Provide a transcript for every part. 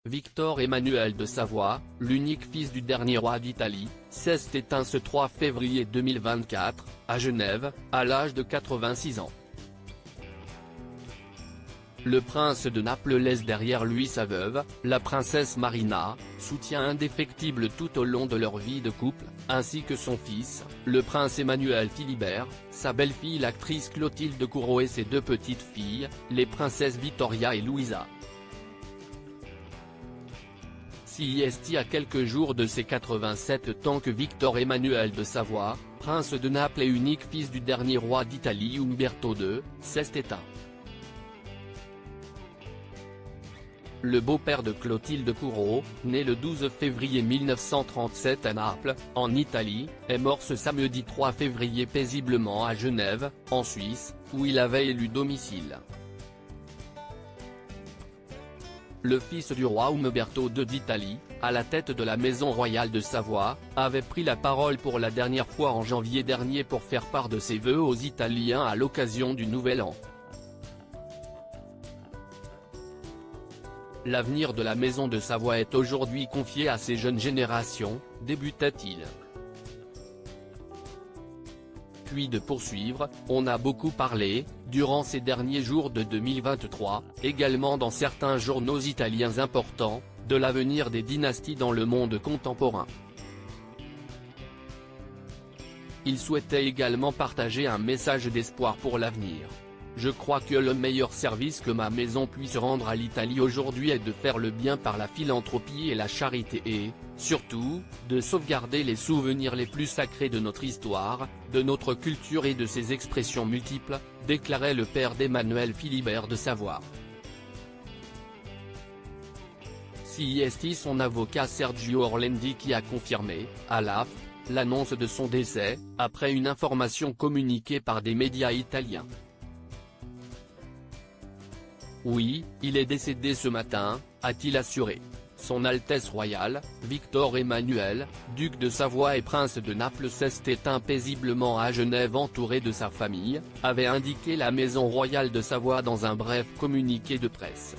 Victor Emmanuel de Savoie, l'unique fils du dernier roi d'Italie, s'est éteint ce 3 février 2024, à Genève, à l'âge de 86 ans. Le prince de Naples laisse derrière lui sa veuve, la princesse Marina, soutien indéfectible tout au long de leur vie de couple, ainsi que son fils, le prince Emmanuel Philibert, sa belle-fille l'actrice Clotilde Courreau et ses deux petites filles, les princesses Victoria et Louisa. CIST à quelques jours de ses 87 ans que Victor Emmanuel de Savoie, prince de Naples et unique fils du dernier roi d'Italie Umberto II, s'est éteint. Le beau-père de Clotilde Courreau, né le 12 février 1937 à Naples, en Italie, est mort ce samedi 3 février paisiblement à Genève, en Suisse, où il avait élu domicile. Le fils du roi Umberto II d'Italie, à la tête de la maison royale de Savoie, avait pris la parole pour la dernière fois en janvier dernier pour faire part de ses vœux aux Italiens à l'occasion du Nouvel An. L'avenir de la maison de Savoie est aujourd'hui confié à ces jeunes générations, débuta-t-il. Puis de poursuivre, on a beaucoup parlé, durant ces derniers jours de 2023, également dans certains journaux italiens importants, de l'avenir des dynasties dans le monde contemporain. Il souhaitait également partager un message d'espoir pour l'avenir. Je crois que le meilleur service que ma maison puisse rendre à l'Italie aujourd'hui est de faire le bien par la philanthropie et la charité et, surtout, de sauvegarder les souvenirs les plus sacrés de notre histoire, de notre culture et de ses expressions multiples, déclarait le père d'Emmanuel Philibert de Savoie. CIST son avocat Sergio Orlandi qui a confirmé, à l'AF, l'annonce de son décès, après une information communiquée par des médias italiens. Oui, il est décédé ce matin, a-t-il assuré. Son Altesse royale, Victor Emmanuel, duc de Savoie et prince de Naples s'est éteint paisiblement à Genève entouré de sa famille, avait indiqué la maison royale de Savoie dans un bref communiqué de presse.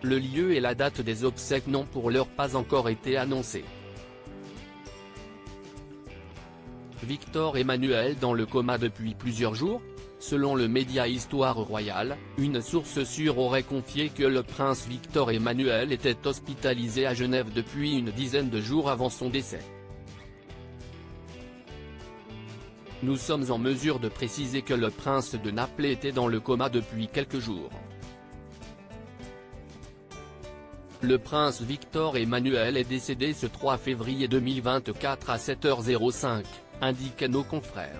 Le lieu et la date des obsèques n'ont pour l'heure pas encore été annoncés. Victor Emmanuel dans le coma depuis plusieurs jours ? Selon le média Histoire Royale, une source sûre aurait confié que le prince Victor Emmanuel était hospitalisé à Genève depuis une dizaine de jours avant son décès. Nous sommes en mesure de préciser que le prince de Naples était dans le coma depuis quelques jours. Le prince Victor Emmanuel est décédé ce 3 février 2024 à 7h05, indiquent nos confrères.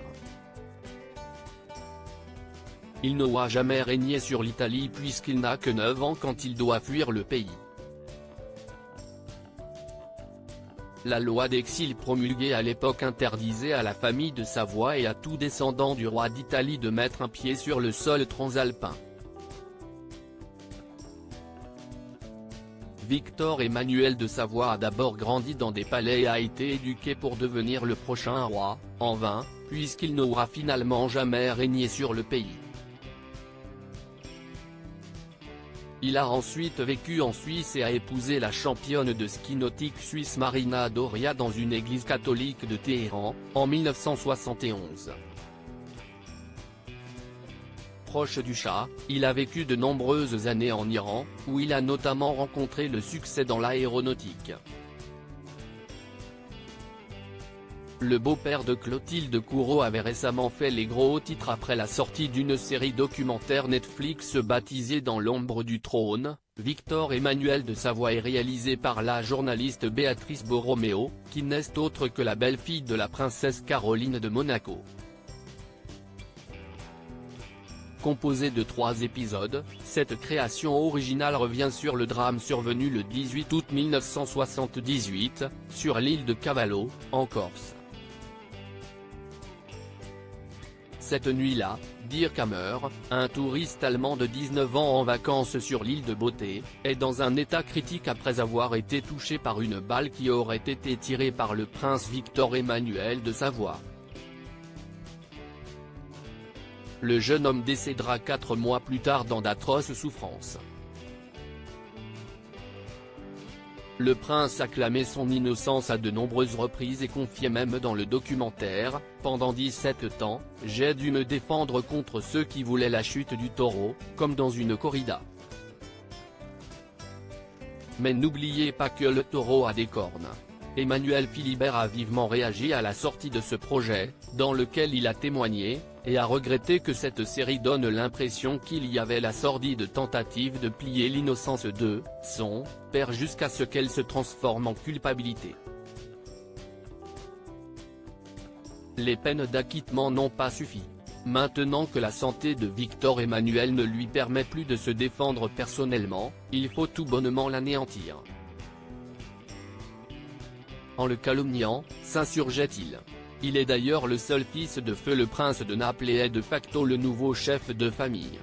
Il n'aura jamais régné sur l'Italie puisqu'il n'a que 9 ans quand il doit fuir le pays. La loi d'exil promulguée à l'époque interdisait à la famille de Savoie et à tout descendant du roi d'Italie de mettre un pied sur le sol transalpin. Victor Emmanuel de Savoie a d'abord grandi dans des palais et a été éduqué pour devenir le prochain roi, en vain, puisqu'il n'aura finalement jamais régné sur le pays. Il a ensuite vécu en Suisse et a épousé la championne de ski nautique suisse Marina Doria dans une église catholique de Téhéran, en 1971. Proche du Shah, il a vécu de nombreuses années en Iran, où il a notamment rencontré le succès dans l'aéronautique. Le beau-père de Clotilde Courreau avait récemment fait les gros titres après la sortie d'une série documentaire Netflix baptisée Dans l'ombre du trône. Victor Emmanuel de Savoie est réalisé par la journaliste Béatrice Borromeo, qui n'est autre que la belle-fille de la princesse Caroline de Monaco. Composée de 3 épisodes, cette création originale revient sur le drame survenu le 18 août 1978, sur l'île de Cavallo, en Corse. Cette nuit-là, Dirk Hammer, un touriste allemand de 19 ans en vacances sur l'île de Beauté, est dans un état critique après avoir été touché par une balle qui aurait été tirée par le prince Victor Emmanuel de Savoie. Le jeune homme décédera 4 mois plus tard dans d'atroces souffrances. Le prince a clamé son innocence à de nombreuses reprises et confiait même dans le documentaire, « Pendant 17 ans, j'ai dû me défendre contre ceux qui voulaient la chute du taureau, comme dans une corrida. Mais n'oubliez pas que le taureau a des cornes ». Emmanuel Philibert a vivement réagi à la sortie de ce projet, dans lequel il a témoigné, et a regretté que cette série donne l'impression qu'il y avait la sordide tentative de plier l'innocence de son père jusqu'à ce qu'elle se transforme en culpabilité. Les peines d'acquittement n'ont pas suffi. Maintenant que la santé de Victor Emmanuel ne lui permet plus de se défendre personnellement, il faut tout bonnement l'anéantir. En le calomniant, s'insurgeait-il. Il est d'ailleurs le seul fils de feu le prince de Naples et est de facto le nouveau chef de famille.